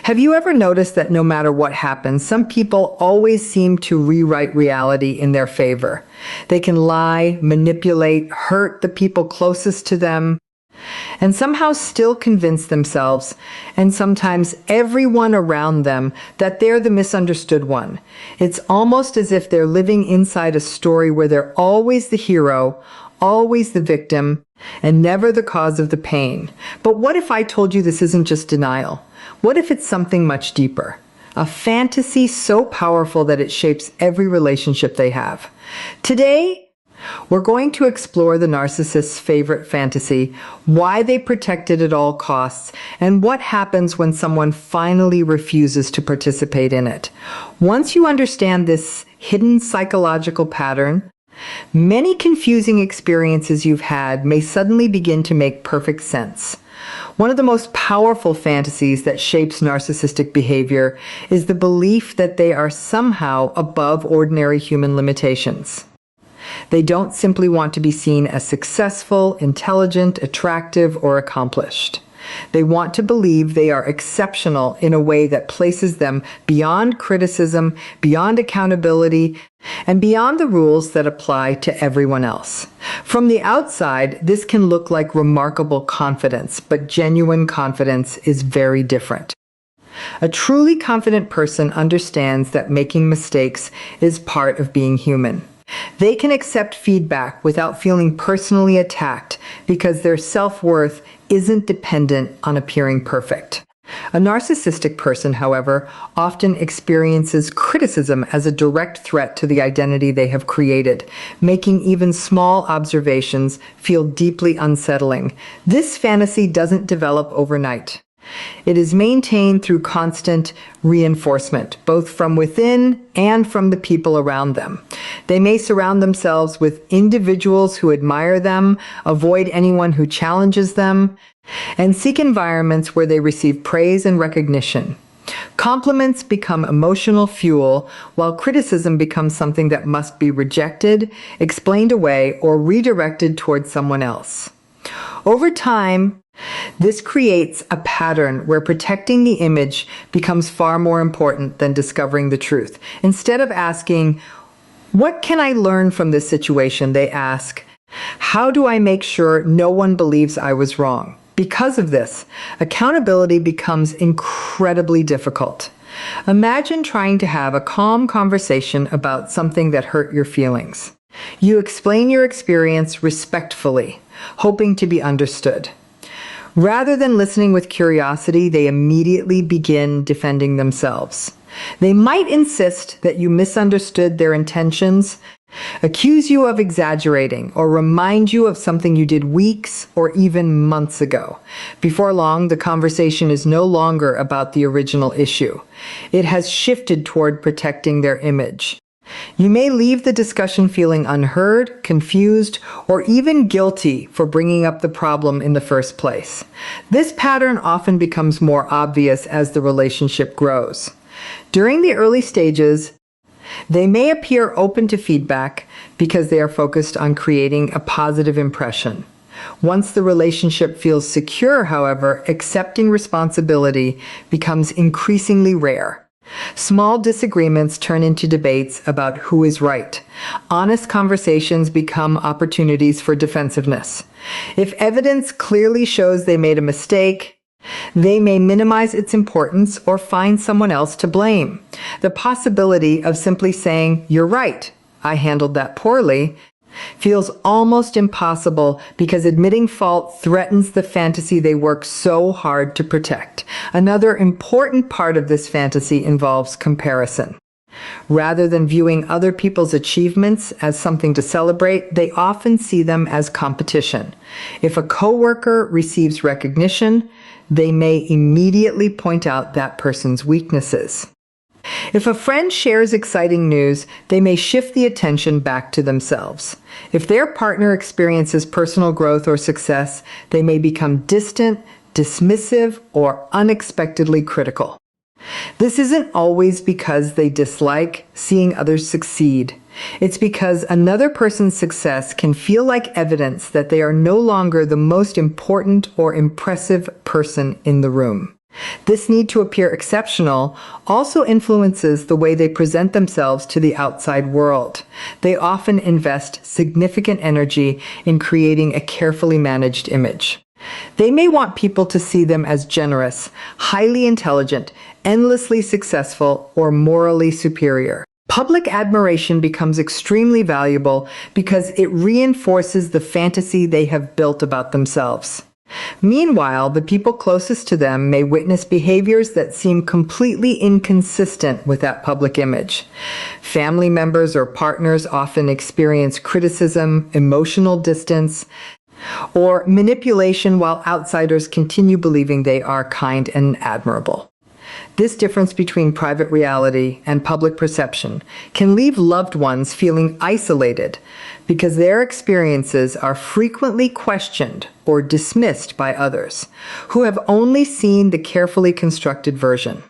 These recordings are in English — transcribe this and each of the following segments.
Have you ever noticed that no matter what happens, some people always seem to rewrite reality in their favor? They can lie, manipulate, hurt the people closest to them, and somehow still convince themselves, and sometimes everyone around them, that they're the misunderstood one. It's almost as if they're living inside a story where they're always the hero, always the victim, and never the cause of the pain. But what if I told you this isn't just denial? What if it's something much deeper? A fantasy so powerful that it shapes every relationship they have. Today, we're going to explore the narcissist's favorite fantasy, why they protect it at all costs, and what happens when someone finally refuses to participate in it. Once you understand this hidden psychological pattern, many confusing experiences you've had may suddenly begin to make perfect sense. One of the most powerful fantasies that shapes narcissistic behavior is the belief that they are somehow above ordinary human limitations. They don't simply want to be seen as successful, intelligent, attractive, or accomplished. They want to believe they are exceptional in a way that places them beyond criticism, beyond accountability, and beyond the rules that apply to everyone else. From the outside, this can look like remarkable confidence, but genuine confidence is very different. A truly confident person understands that making mistakes is part of being human. They can accept feedback without feeling personally attacked because their self-worth isn't dependent on appearing perfect. A narcissistic person, however, often experiences criticism as a direct threat to the identity they have created, making even small observations feel deeply unsettling. This fantasy doesn't develop overnight. It is maintained through constant reinforcement, both from within and from the people around them. They may surround themselves with individuals who admire them, avoid anyone who challenges them, and seek environments where they receive praise and recognition. Compliments become emotional fuel, while criticism becomes something that must be rejected, explained away, or redirected towards someone else. Over time, this creates a pattern where protecting the image becomes far more important than discovering the truth. Instead of asking, "What can I learn from this situation?" they ask, "How do I make sure no one believes I was wrong?" Because of this, accountability becomes incredibly difficult. Imagine trying to have a calm conversation about something that hurt your feelings. You explain your experience respectfully, hoping to be understood. Rather than listening with curiosity, they immediately begin defending themselves. They might insist that you misunderstood their intentions, accuse you of exaggerating, or remind you of something you did weeks or even months ago. Before long, the conversation is no longer about the original issue. It has shifted toward protecting their image. You may leave the discussion feeling unheard, confused, or even guilty for bringing up the problem in the first place. This pattern often becomes more obvious as the relationship grows. During the early stages, they may appear open to feedback because they are focused on creating a positive impression. Once the relationship feels secure, however, accepting responsibility becomes increasingly rare. Small disagreements turn into debates about who is right. Honest conversations become opportunities for defensiveness. If evidence clearly shows they made a mistake, they may minimize its importance or find someone else to blame. The possibility of simply saying, "You're right, I handled that poorly," feels almost impossible because admitting fault threatens the fantasy they work so hard to protect. Another important part of this fantasy involves comparison. Rather than viewing other people's achievements as something to celebrate, they often see them as competition. If a coworker receives recognition, they may immediately point out that person's weaknesses. If a friend shares exciting news, they may shift the attention back to themselves. If their partner experiences personal growth or success, they may become distant, dismissive, or unexpectedly critical. This isn't always because they dislike seeing others succeed. It's because another person's success can feel like evidence that they are no longer the most important or impressive person in the room. This need to appear exceptional also influences the way they present themselves to the outside world. They often invest significant energy in creating a carefully managed image. They may want people to see them as generous, highly intelligent, endlessly successful, or morally superior. Public admiration becomes extremely valuable because it reinforces the fantasy they have built about themselves. Meanwhile, the people closest to them may witness behaviors that seem completely inconsistent with that public image. Family members or partners often experience criticism, emotional distance, or manipulation while outsiders continue believing they are kind and admirable. This difference between private reality and public perception can leave loved ones feeling isolated because their experiences are frequently questioned or dismissed by others who have only seen the carefully constructed version.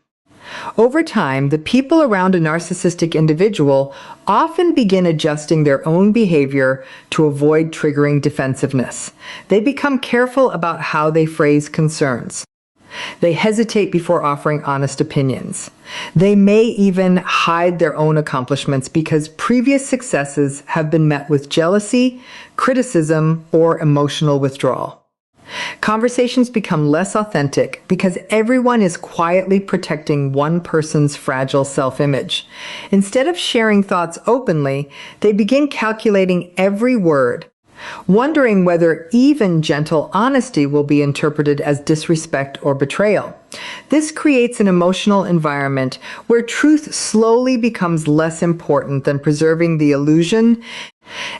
Over time, the people around a narcissistic individual often begin adjusting their own behavior to avoid triggering defensiveness. They become careful about how they phrase concerns. They hesitate before offering honest opinions. They may even hide their own accomplishments because previous successes have been met with jealousy, criticism, or emotional withdrawal. Conversations become less authentic because everyone is quietly protecting one person's fragile self-image. Instead of sharing thoughts openly, they begin calculating every word, wondering whether even gentle honesty will be interpreted as disrespect or betrayal. This creates an emotional environment where truth slowly becomes less important than preserving the illusion,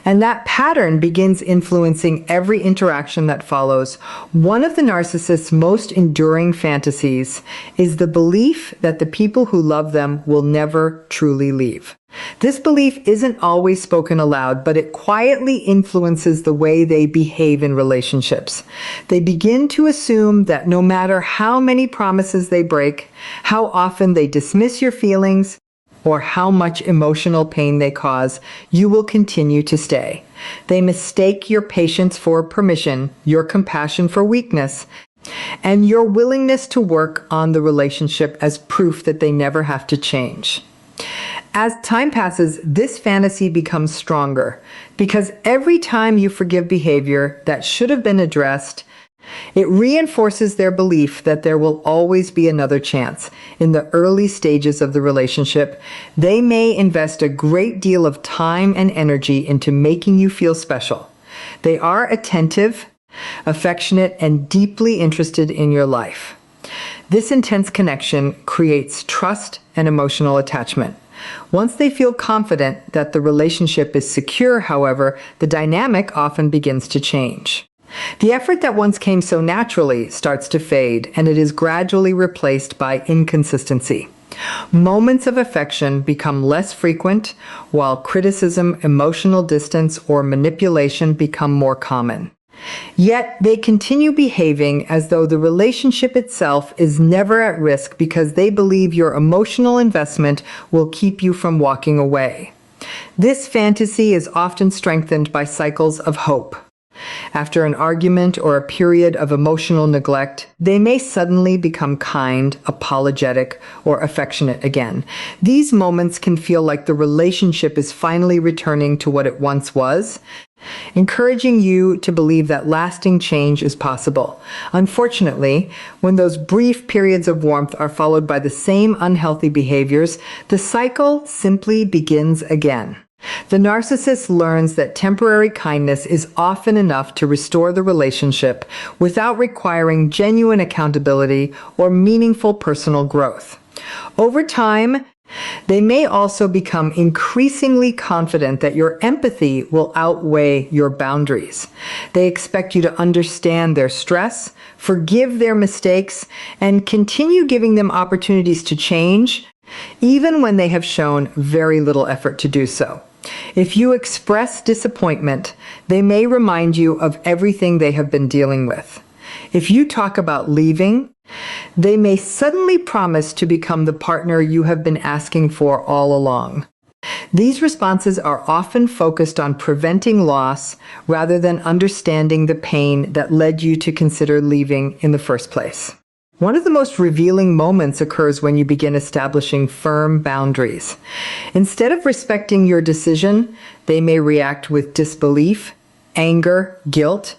and that pattern begins influencing every interaction that follows. One of the narcissist's most enduring fantasies is the belief that the people who love them will never truly leave. This belief isn't always spoken aloud, but it quietly influences the way they behave in relationships. They begin to assume that no matter how many promises they break, how often they dismiss your feelings, or how much emotional pain they cause, you will continue to stay. They mistake your patience for permission, your compassion for weakness, and your willingness to work on the relationship as proof that they never have to change. As time passes, this fantasy becomes stronger because every time you forgive behavior that should have been addressed, it reinforces their belief that there will always be another chance. In the early stages of the relationship, they may invest a great deal of time and energy into making you feel special. They are attentive, affectionate, and deeply interested in your life. This intense connection creates trust and emotional attachment. Once they feel confident that the relationship is secure, however, the dynamic often begins to change. The effort that once came so naturally starts to fade, and it is gradually replaced by inconsistency. Moments of affection become less frequent, while criticism, emotional distance, or manipulation become more common. Yet they continue behaving as though the relationship itself is never at risk because they believe your emotional investment will keep you from walking away. This fantasy is often strengthened by cycles of hope. After an argument or a period of emotional neglect, they may suddenly become kind, apologetic, or affectionate again. These moments can feel like the relationship is finally returning to what it once was, encouraging you to believe that lasting change is possible. Unfortunately, when those brief periods of warmth are followed by the same unhealthy behaviors, the cycle simply begins again. The narcissist learns that temporary kindness is often enough to restore the relationship without requiring genuine accountability or meaningful personal growth. Over time, they may also become increasingly confident that your empathy will outweigh your boundaries. They expect you to understand their stress, forgive their mistakes, and continue giving them opportunities to change, even when they have shown very little effort to do so. If you express disappointment, they may remind you of everything they have been dealing with. If you talk about leaving, they may suddenly promise to become the partner you have been asking for all along. These responses are often focused on preventing loss rather than understanding the pain that led you to consider leaving in the first place. One of the most revealing moments occurs when you begin establishing firm boundaries. Instead of respecting your decision, they may react with disbelief, anger, guilt,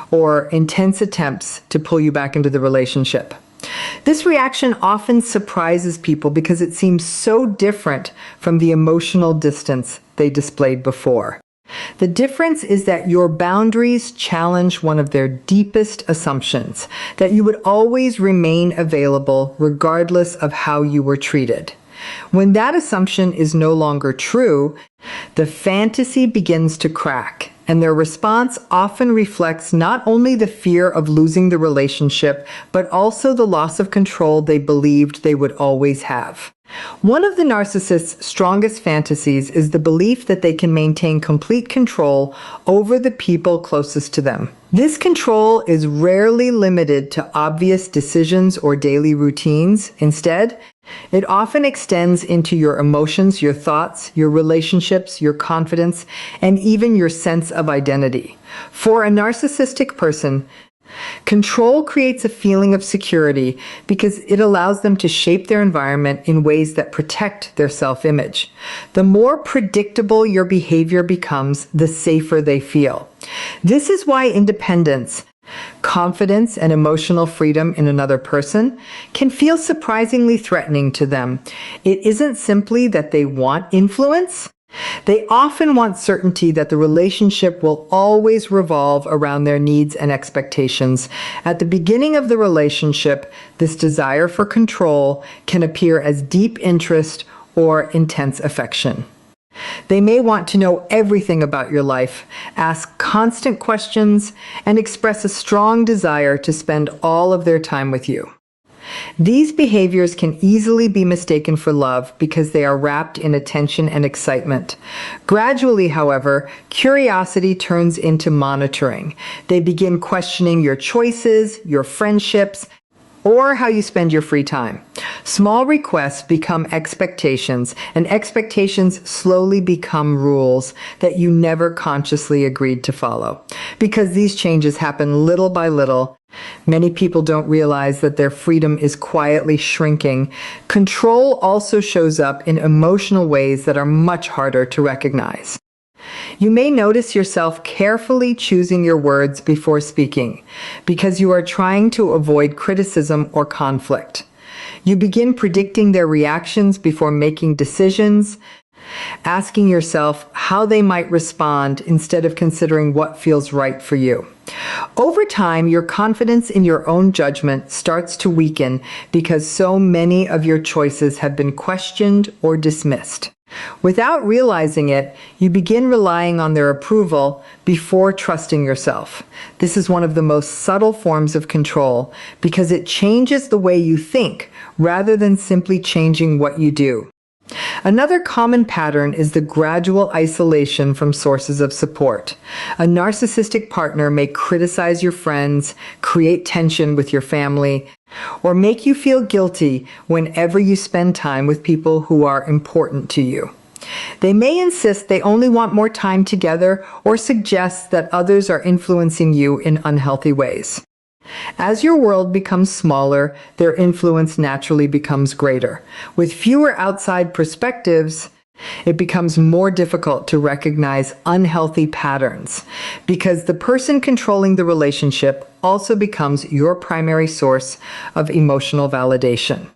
or intense attempts to pull you back into the relationship. This reaction often surprises people because it seems so different from the emotional distance they displayed before. The difference is that your boundaries challenge one of their deepest assumptions, that you would always remain available regardless of how you were treated. When that assumption is no longer true, the fantasy begins to crack, and their response often reflects not only the fear of losing the relationship, but also the loss of control they believed they would always have. One of the narcissist's strongest fantasies is the belief that they can maintain complete control over the people closest to them. This control is rarely limited to obvious decisions or daily routines. Instead, it often extends into your emotions, your thoughts, your relationships, your confidence, and even your sense of identity. For a narcissistic person, control creates a feeling of security because it allows them to shape their environment in ways that protect their self-image. The more predictable your behavior becomes, the safer they feel. This is why independence, confidence, and emotional freedom in another person can feel surprisingly threatening to them. It isn't simply that they want influence. They often want certainty that the relationship will always revolve around their needs and expectations. At the beginning of the relationship, this desire for control can appear as deep interest or intense affection. They may want to know everything about your life, ask constant questions, and express a strong desire to spend all of their time with you. These behaviors can easily be mistaken for love because they are wrapped in attention and excitement. Gradually, however, curiosity turns into monitoring. They begin questioning your choices, your friendships, or how you spend your free time. Small requests become expectations, and expectations slowly become rules that you never consciously agreed to follow. Because these changes happen little by little, many people don't realize that their freedom is quietly shrinking. Control also shows up in emotional ways that are much harder to recognize. You may notice yourself carefully choosing your words before speaking because you are trying to avoid criticism or conflict. You begin predicting their reactions before making decisions, asking yourself how they might respond instead of considering what feels right for you. Over time, your confidence in your own judgment starts to weaken because so many of your choices have been questioned or dismissed. Without realizing it, you begin relying on their approval before trusting yourself. This is one of the most subtle forms of control because it changes the way you think rather than simply changing what you do. Another common pattern is the gradual isolation from sources of support. A narcissistic partner may criticize your friends, create tension with your family, or make you feel guilty whenever you spend time with people who are important to you. They may insist they only want more time together or suggest that others are influencing you in unhealthy ways. As your world becomes smaller, their influence naturally becomes greater. With fewer outside perspectives, it becomes more difficult to recognize unhealthy patterns because the person controlling the relationship also becomes your primary source of emotional validation.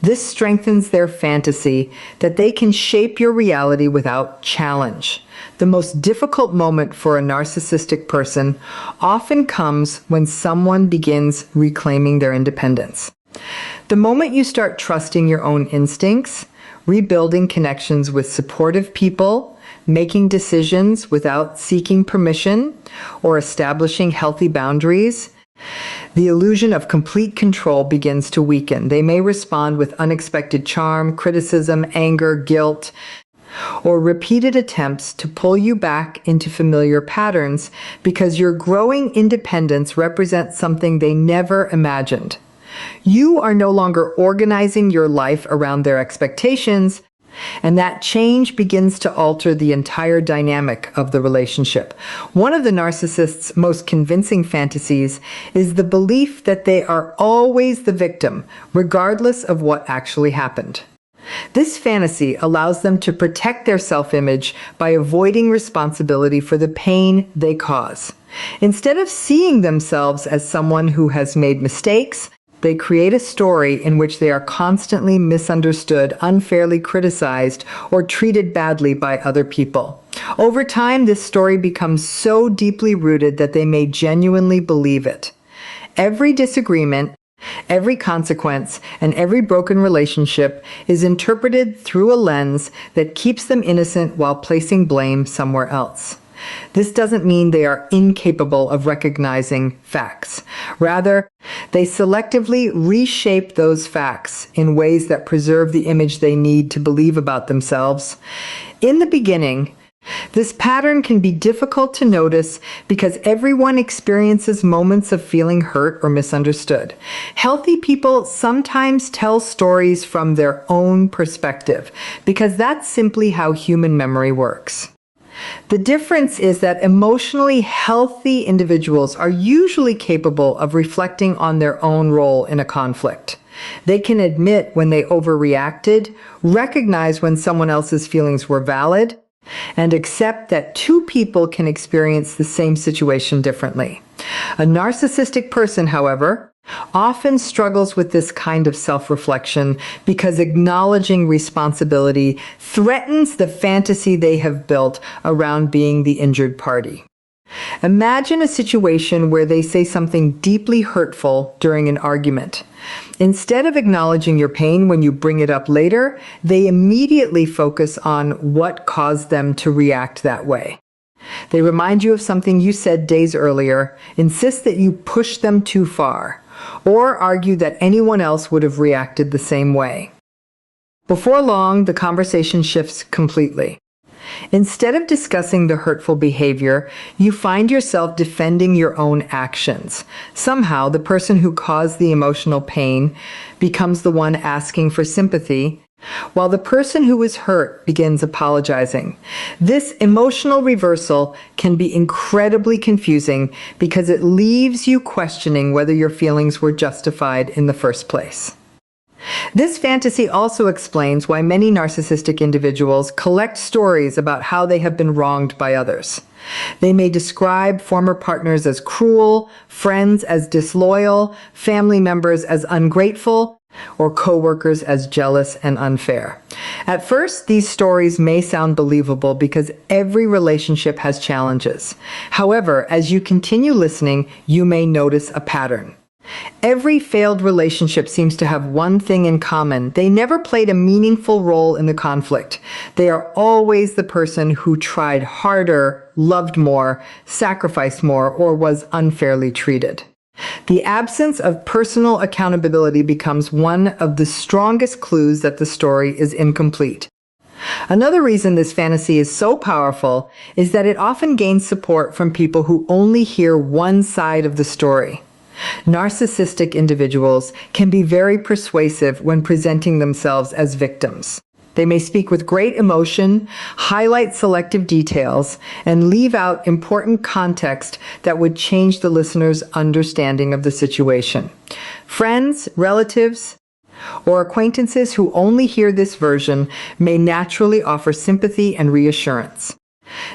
This strengthens their fantasy that they can shape your reality without challenge. The most difficult moment for a narcissistic person often comes when someone begins reclaiming their independence. The moment you start trusting your own instincts, rebuilding connections with supportive people, making decisions without seeking permission, or establishing healthy boundaries, the illusion of complete control begins to weaken. They may respond with unexpected charm, criticism, anger, guilt, or repeated attempts to pull you back into familiar patterns because your growing independence represents something they never imagined. You are no longer organizing your life around their expectations. And that change begins to alter the entire dynamic of the relationship. One of the narcissist's most convincing fantasies is the belief that they are always the victim, regardless of what actually happened. This fantasy allows them to protect their self-image by avoiding responsibility for the pain they cause. Instead of seeing themselves as someone who has made mistakes, they create a story in which they are constantly misunderstood, unfairly criticized, or treated badly by other people. Over time, this story becomes so deeply rooted that they may genuinely believe it. Every disagreement, every consequence, and every broken relationship is interpreted through a lens that keeps them innocent while placing blame somewhere else. This doesn't mean they are incapable of recognizing facts. Rather, they selectively reshape those facts in ways that preserve the image they need to believe about themselves. In the beginning, this pattern can be difficult to notice because everyone experiences moments of feeling hurt or misunderstood. Healthy people sometimes tell stories from their own perspective because that's simply how human memory works. The difference is that emotionally healthy individuals are usually capable of reflecting on their own role in a conflict. They can admit when they overreacted, recognize when someone else's feelings were valid, and accept that two people can experience the same situation differently. A narcissistic person, however, often struggles with this kind of self-reflection because acknowledging responsibility threatens the fantasy they have built around being the injured party. Imagine a situation where they say something deeply hurtful during an argument. Instead of acknowledging your pain when you bring it up later, they immediately focus on what caused them to react that way. They remind you of something you said days earlier, insist that you pushed them too far, or argue that anyone else would have reacted the same way. Before long, the conversation shifts completely. Instead of discussing the hurtful behavior, you find yourself defending your own actions. Somehow, the person who caused the emotional pain becomes the one asking for sympathy, while the person who was hurt begins apologizing. This emotional reversal can be incredibly confusing because it leaves you questioning whether your feelings were justified in the first place. This fantasy also explains why many narcissistic individuals collect stories about how they have been wronged by others. They may describe former partners as cruel, friends as disloyal, family members as ungrateful, or co-workers as jealous and unfair. At first, these stories may sound believable because every relationship has challenges. However, as you continue listening, you may notice a pattern. Every failed relationship seems to have one thing in common. They never played a meaningful role in the conflict. They are always the person who tried harder, loved more, sacrificed more, or was unfairly treated. The absence of personal accountability becomes one of the strongest clues that the story is incomplete. Another reason this fantasy is so powerful is that it often gains support from people who only hear one side of the story. Narcissistic individuals can be very persuasive when presenting themselves as victims. They may speak with great emotion, highlight selective details, and leave out important context that would change the listener's understanding of the situation. Friends, relatives, or acquaintances who only hear this version may naturally offer sympathy and reassurance.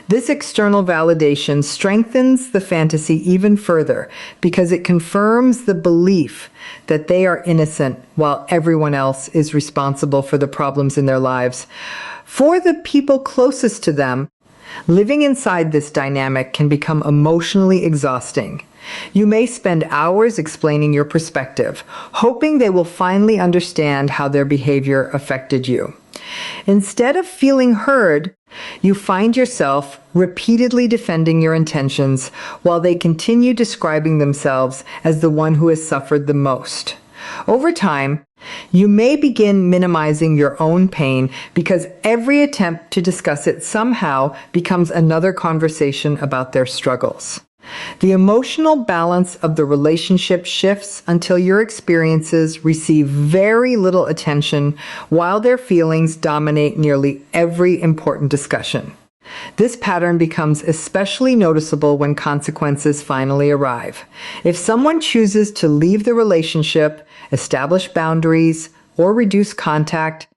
This external validation strengthens the fantasy even further because it confirms the belief that they are innocent while everyone else is responsible for the problems in their lives. For the people closest to them, living inside this dynamic can become emotionally exhausting. You may spend hours explaining your perspective, hoping they will finally understand how their behavior affected you. Instead of feeling heard, you find yourself repeatedly defending your intentions while they continue describing themselves as the one who has suffered the most. Over time, you may begin minimizing your own pain because every attempt to discuss it somehow becomes another conversation about their struggles. The emotional balance of the relationship shifts until your experiences receive very little attention while their feelings dominate nearly every important discussion. This pattern becomes especially noticeable when consequences finally arrive. If someone chooses to leave the relationship, establish boundaries, or reduce contact,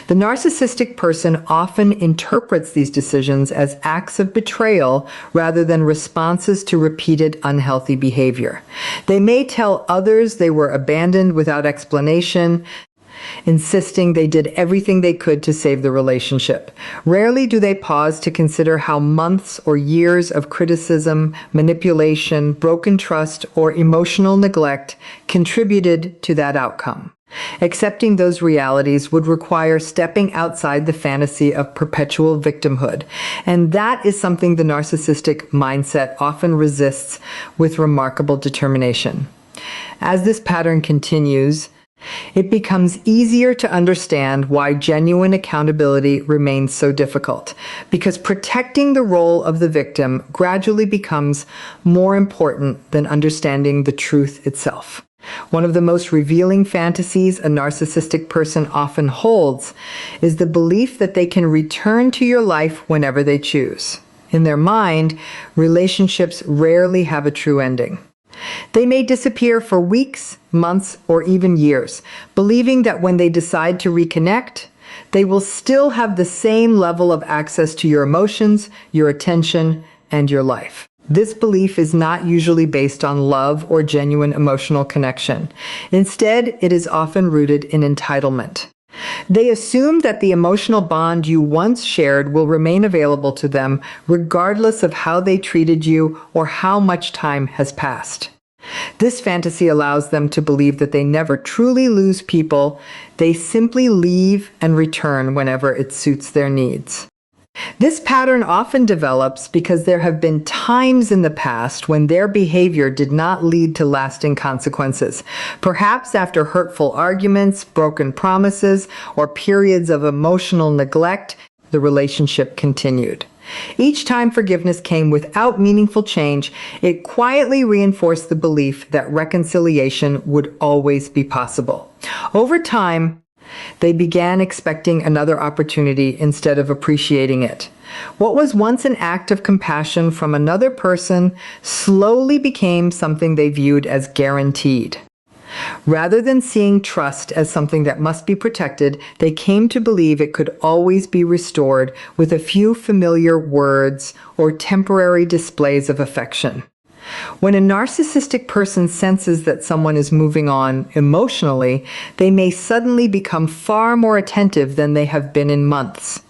the narcissistic person often interprets these decisions as acts of betrayal rather than responses to repeated unhealthy behavior. They may tell others they were abandoned without explanation, insisting they did everything they could to save the relationship. Rarely do they pause to consider how months or years of criticism, manipulation, broken trust, or emotional neglect contributed to that outcome. Accepting those realities would require stepping outside the fantasy of perpetual victimhood, and that is something the narcissistic mindset often resists with remarkable determination. As this pattern continues, it becomes easier to understand why genuine accountability remains so difficult, because protecting the role of the victim gradually becomes more important than understanding the truth itself. One of the most revealing fantasies a narcissistic person often holds is the belief that they can return to your life whenever they choose. In their mind, relationships rarely have a true ending. They may disappear for weeks, months, or even years, believing that when they decide to reconnect, they will still have the same level of access to your emotions, your attention, and your life. This belief is not usually based on love or genuine emotional connection. Instead, it is often rooted in entitlement. They assume that the emotional bond you once shared will remain available to them regardless of how they treated you or how much time has passed. This fantasy allows them to believe that they never truly lose people. They simply leave and return whenever it suits their needs. This pattern often develops because there have been times in the past when their behavior did not lead to lasting consequences. Perhaps after hurtful arguments, broken promises, or periods of emotional neglect, the relationship continued. Each time forgiveness came without meaningful change, it quietly reinforced the belief that reconciliation would always be possible. Over time, they began expecting another opportunity instead of appreciating it. What was once an act of compassion from another person slowly became something they viewed as guaranteed. Rather than seeing trust as something that must be protected, they came to believe it could always be restored with a few familiar words or temporary displays of affection. When a narcissistic person senses that someone is moving on emotionally, they may suddenly become far more attentive than they have been in months.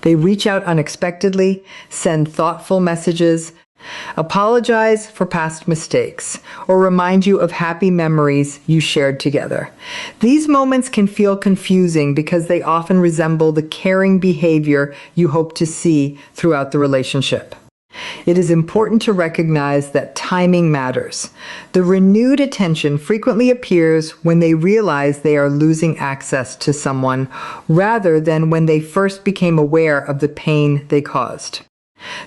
They reach out unexpectedly, send thoughtful messages, apologize for past mistakes, or remind you of happy memories you shared together. These moments can feel confusing because they often resemble the caring behavior you hope to see throughout the relationship. It is important to recognize that timing matters. The renewed attention frequently appears when they realize they are losing access to someone, rather than when they first became aware of the pain they caused.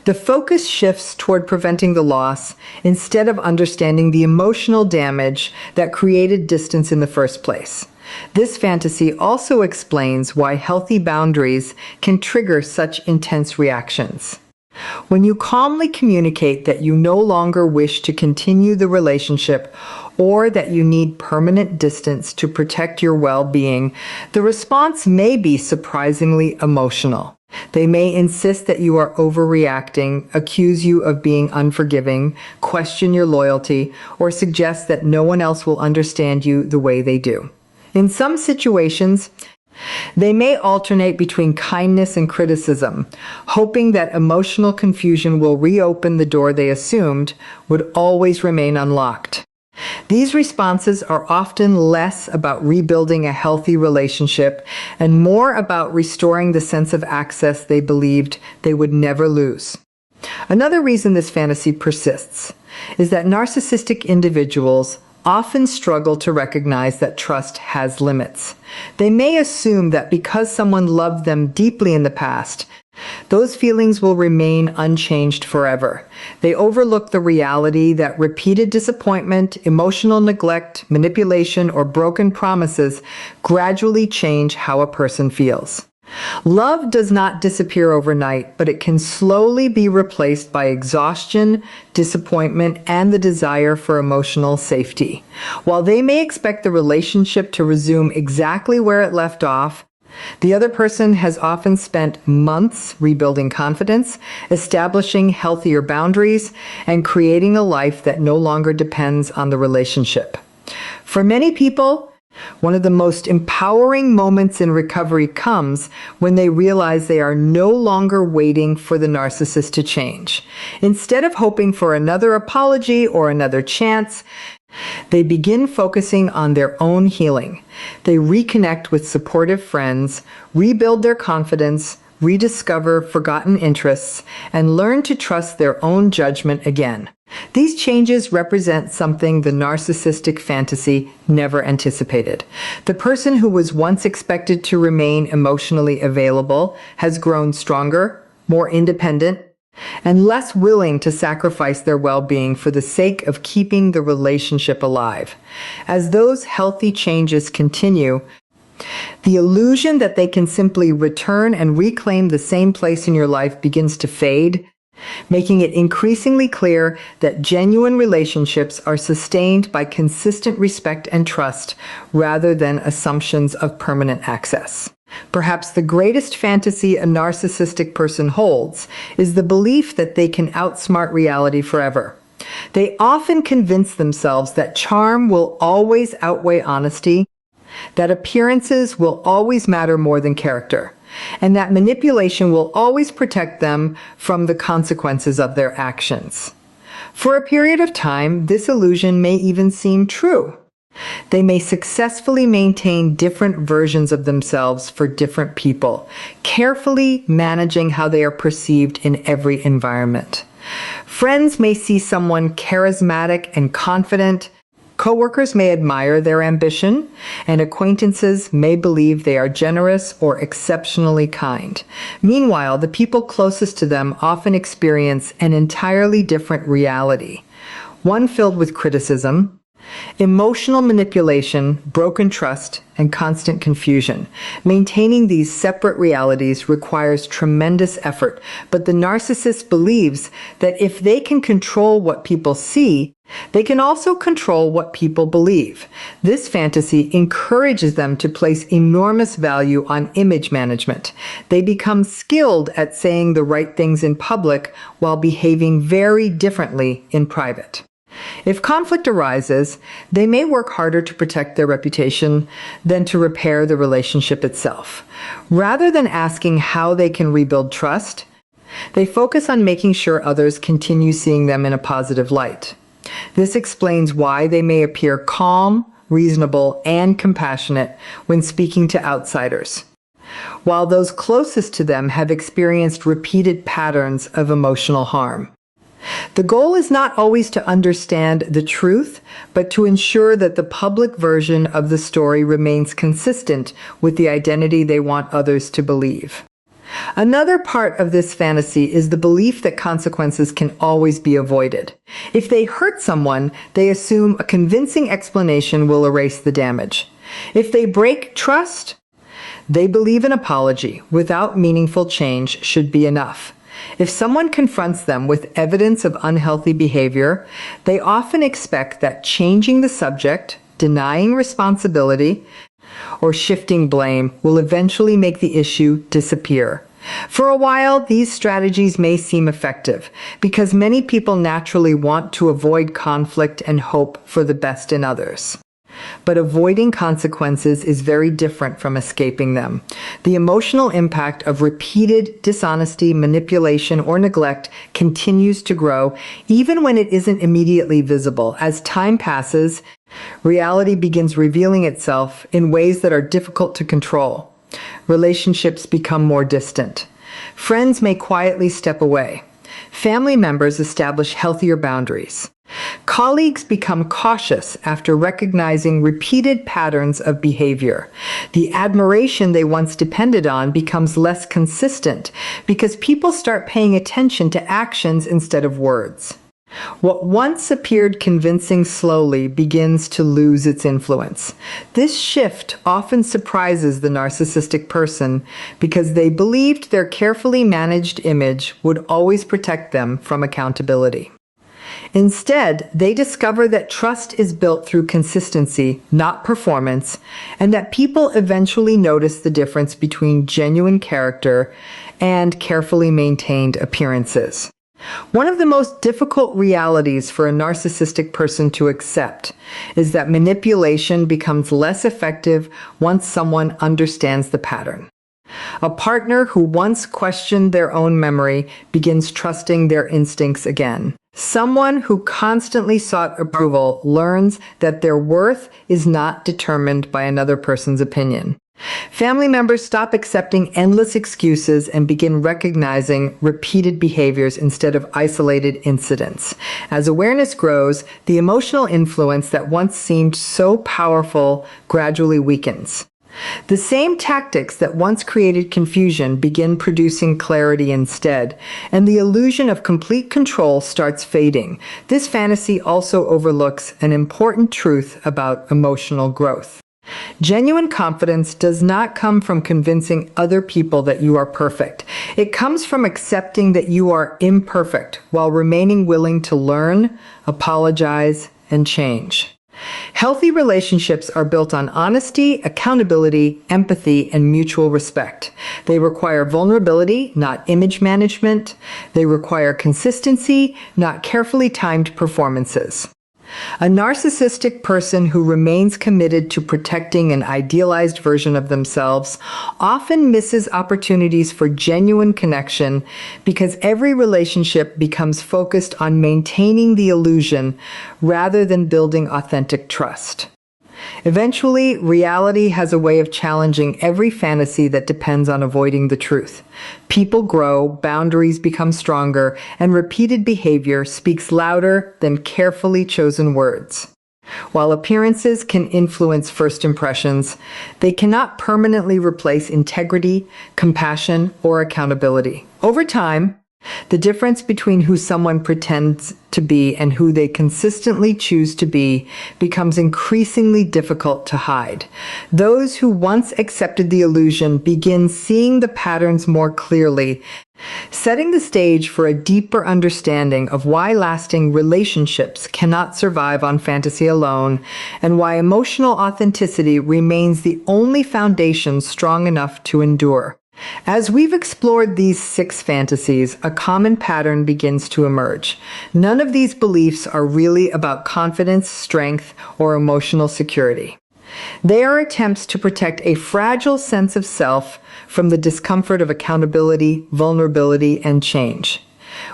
The focus shifts toward preventing the loss instead of understanding the emotional damage that created distance in the first place. This fantasy also explains why healthy boundaries can trigger such intense reactions. When you calmly communicate that you no longer wish to continue the relationship or that you need permanent distance to protect your well-being, the response may be surprisingly emotional. They may insist that you are overreacting, accuse you of being unforgiving, question your loyalty, or suggest that no one else will understand you the way they do. In some situations, they may alternate between kindness and criticism, hoping that emotional confusion will reopen the door they assumed would always remain unlocked. These responses are often less about rebuilding a healthy relationship and more about restoring the sense of access they believed they would never lose. Another reason this fantasy persists is that narcissistic individuals often struggle to recognize that trust has limits. They may assume that because someone loved them deeply in the past, Those feelings will remain unchanged forever. They overlook the reality that repeated disappointment, emotional neglect, manipulation, or broken promises gradually change how a person feels. Love does not disappear overnight, but it can slowly be replaced by exhaustion, disappointment, and the desire for emotional safety. While they may expect the relationship to resume exactly where it left off, the other person has often spent months rebuilding confidence, establishing healthier boundaries, and creating a life that no longer depends on the relationship. For many people, one of the most empowering moments in recovery comes when they realize they are no longer waiting for the narcissist to change. Instead of hoping for another apology or another chance, they begin focusing on their own healing. They reconnect with supportive friends, rebuild their confidence, rediscover forgotten interests, and learn to trust their own judgment again. These changes represent something the narcissistic fantasy never anticipated. The person who was once expected to remain emotionally available has grown stronger, more independent, and less willing to sacrifice their well-being for the sake of keeping the relationship alive. As those healthy changes continue, the illusion that they can simply return and reclaim the same place in your life begins to fade, making it increasingly clear that genuine relationships are sustained by consistent respect and trust rather than assumptions of permanent access. Perhaps the greatest fantasy a narcissistic person holds is the belief that they can outsmart reality forever. They often convince themselves that charm will always outweigh honesty, that appearances will always matter more than character, and that manipulation will always protect them from the consequences of their actions. For a period of time, this illusion may even seem true. They may successfully maintain different versions of themselves for different people, carefully managing how they are perceived in every environment. Friends may see someone charismatic and confident, coworkers may admire their ambition, and acquaintances may believe they are generous or exceptionally kind. Meanwhile, the people closest to them often experience an entirely different reality, one filled with criticism, emotional manipulation, broken trust, and constant confusion. Maintaining these separate realities requires tremendous effort, but the narcissist believes that if they can control what people see, they can also control what people believe. This fantasy encourages them to place enormous value on image management. They become skilled at saying the right things in public while behaving very differently in private. If conflict arises, they may work harder to protect their reputation than to repair the relationship itself. Rather than asking how they can rebuild trust, they focus on making sure others continue seeing them in a positive light. This explains why they may appear calm, reasonable, and compassionate when speaking to outsiders, while those closest to them have experienced repeated patterns of emotional harm. The goal is not always to understand the truth, but to ensure that the public version of the story remains consistent with the identity they want others to believe. Another part of this fantasy is the belief that consequences can always be avoided. If they hurt someone, they assume a convincing explanation will erase the damage. If they break trust, they believe an apology without meaningful change should be enough. If someone confronts them with evidence of unhealthy behavior, they often expect that changing the subject, denying responsibility, or shifting blame will eventually make the issue disappear. For a while, these strategies may seem effective because many people naturally want to avoid conflict and hope for the best in others. But avoiding consequences is very different from escaping them. The emotional impact of repeated dishonesty, manipulation, or neglect continues to grow, even when it isn't immediately visible. As time passes, reality begins revealing itself in ways that are difficult to control. Relationships become more distant. Friends may quietly step away. Family members establish healthier boundaries. Colleagues become cautious after recognizing repeated patterns of behavior. The admiration they once depended on becomes less consistent because people start paying attention to actions instead of words. What once appeared convincing slowly begins to lose its influence. This shift often surprises the narcissistic person because they believed their carefully managed image would always protect them from accountability. Instead, they discover that trust is built through consistency, not performance, and that people eventually notice the difference between genuine character and carefully maintained appearances. One of the most difficult realities for a narcissistic person to accept is that manipulation becomes less effective once someone understands the pattern. A partner who once questioned their own memory begins trusting their instincts again. Someone who constantly sought approval learns that their worth is not determined by another person's opinion. Family members stop accepting endless excuses and begin recognizing repeated behaviors instead of isolated incidents. As awareness grows, the emotional influence that once seemed so powerful gradually weakens. The same tactics that once created confusion begin producing clarity instead, and the illusion of complete control starts fading. This fantasy also overlooks an important truth about emotional growth. Genuine confidence does not come from convincing other people that you are perfect. It comes from accepting that you are imperfect while remaining willing to learn, apologize, and change. Healthy relationships are built on honesty, accountability, empathy, and mutual respect. They require vulnerability, not image management. They require consistency, not carefully timed performances. A narcissistic person who remains committed to protecting an idealized version of themselves often misses opportunities for genuine connection because every relationship becomes focused on maintaining the illusion rather than building authentic trust. Eventually, reality has a way of challenging every fantasy that depends on avoiding the truth. People grow, boundaries become stronger, and repeated behavior speaks louder than carefully chosen words. While appearances can influence first impressions, they cannot permanently replace integrity, compassion, or accountability. Over time, the difference between who someone pretends to be and who they consistently choose to be becomes increasingly difficult to hide. Those who once accepted the illusion begin seeing the patterns more clearly, setting the stage for a deeper understanding of why lasting relationships cannot survive on fantasy alone, and why emotional authenticity remains the only foundation strong enough to endure. As we've explored these 6 fantasies, a common pattern begins to emerge. None of these beliefs are really about confidence, strength, or emotional security. They are attempts to protect a fragile sense of self from the discomfort of accountability, vulnerability, and change.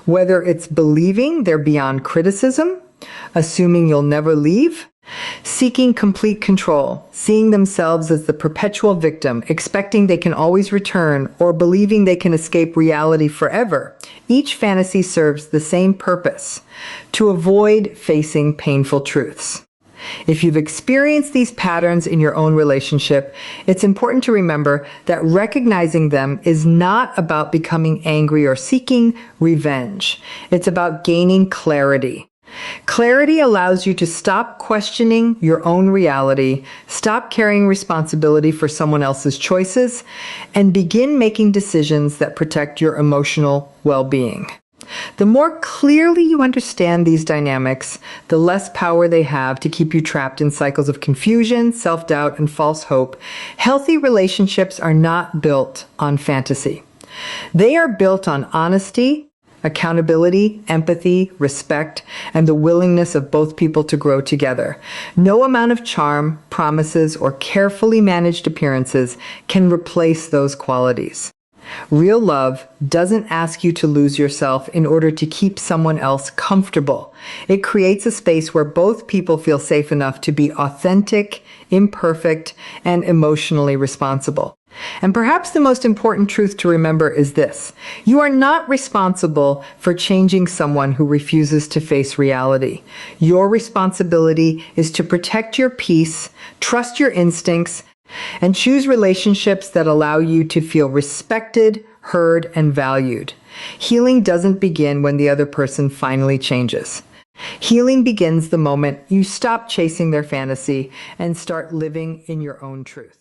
Whether it's believing they're beyond criticism, assuming you'll never leave, seeking complete control, seeing themselves as the perpetual victim, expecting they can always return, or believing they can escape reality forever, each fantasy serves the same purpose: to avoid facing painful truths. If you've experienced these patterns in your own relationship, it's important to remember that recognizing them is not about becoming angry or seeking revenge. It's about gaining clarity. Clarity allows you to stop questioning your own reality, stop carrying responsibility for someone else's choices, and begin making decisions that protect your emotional well-being. The more clearly you understand these dynamics, the less power they have to keep you trapped in cycles of confusion, self-doubt, and false hope. Healthy relationships are not built on fantasy. They are built on honesty, accountability, empathy, respect, and the willingness of both people to grow together. No amount of charm, promises, or carefully managed appearances can replace those qualities. Real love doesn't ask you to lose yourself in order to keep someone else comfortable. It creates a space where both people feel safe enough to be authentic, imperfect, and emotionally responsible. And perhaps the most important truth to remember is this: you are not responsible for changing someone who refuses to face reality. Your responsibility is to protect your peace, trust your instincts, and choose relationships that allow you to feel respected, heard, and valued. Healing doesn't begin when the other person finally changes. Healing begins the moment you stop chasing their fantasy and start living in your own truth.